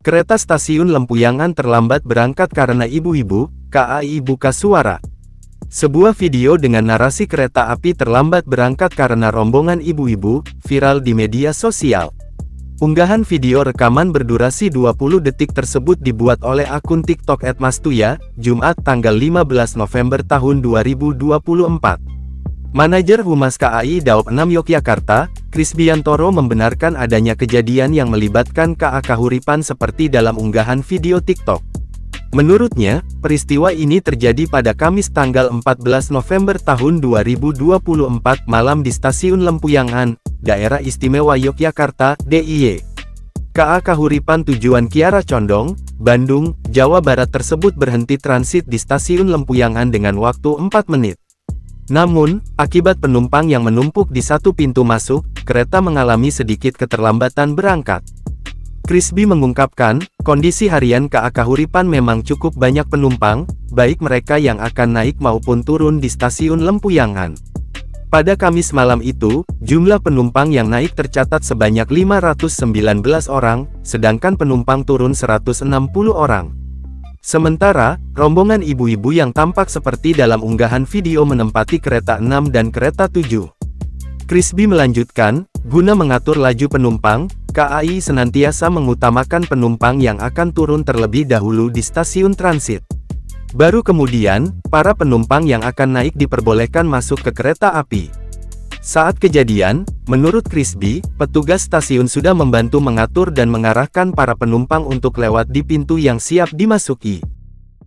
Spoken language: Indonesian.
Kereta stasiun Lempuyangan terlambat berangkat karena ibu-ibu, KAI buka suara. Sebuah video dengan narasi kereta api terlambat berangkat karena rombongan ibu-ibu, viral di media sosial. Unggahan video rekaman berdurasi 20 detik tersebut dibuat oleh akun TikTok @mastuya, Jumat tanggal 15 November tahun 2024. Manajer Humas KAI Daop 6 Yogyakarta, Krisbiantoro membenarkan adanya kejadian yang melibatkan KA Kahuripan seperti dalam unggahan video TikTok. Menurutnya, peristiwa ini terjadi pada Kamis tanggal 14 November tahun 2024 malam di Stasiun Lempuyangan, Daerah Istimewa Yogyakarta, DIY. KA Kahuripan tujuan Kiara Condong, Bandung, Jawa Barat tersebut berhenti transit di Stasiun Lempuyangan dengan waktu 4 menit. Namun, akibat penumpang yang menumpuk di satu pintu masuk, kereta mengalami sedikit keterlambatan berangkat. Krisbi mengungkapkan, kondisi harian KA Kahuripan memang cukup banyak penumpang, baik mereka yang akan naik maupun turun di Stasiun Lempuyangan. Pada Kamis malam itu, jumlah penumpang yang naik tercatat sebanyak 519 orang, sedangkan penumpang turun 160 orang. Sementara, rombongan ibu-ibu yang tampak seperti dalam unggahan video menempati kereta 6 dan kereta 7. Krisbi melanjutkan, guna mengatur laju penumpang, KAI senantiasa mengutamakan penumpang yang akan turun terlebih dahulu di stasiun transit. Baru kemudian, para penumpang yang akan naik diperbolehkan masuk ke kereta api. Saat kejadian, menurut Krisbi, petugas stasiun sudah membantu mengatur dan mengarahkan para penumpang untuk lewat di pintu yang siap dimasuki.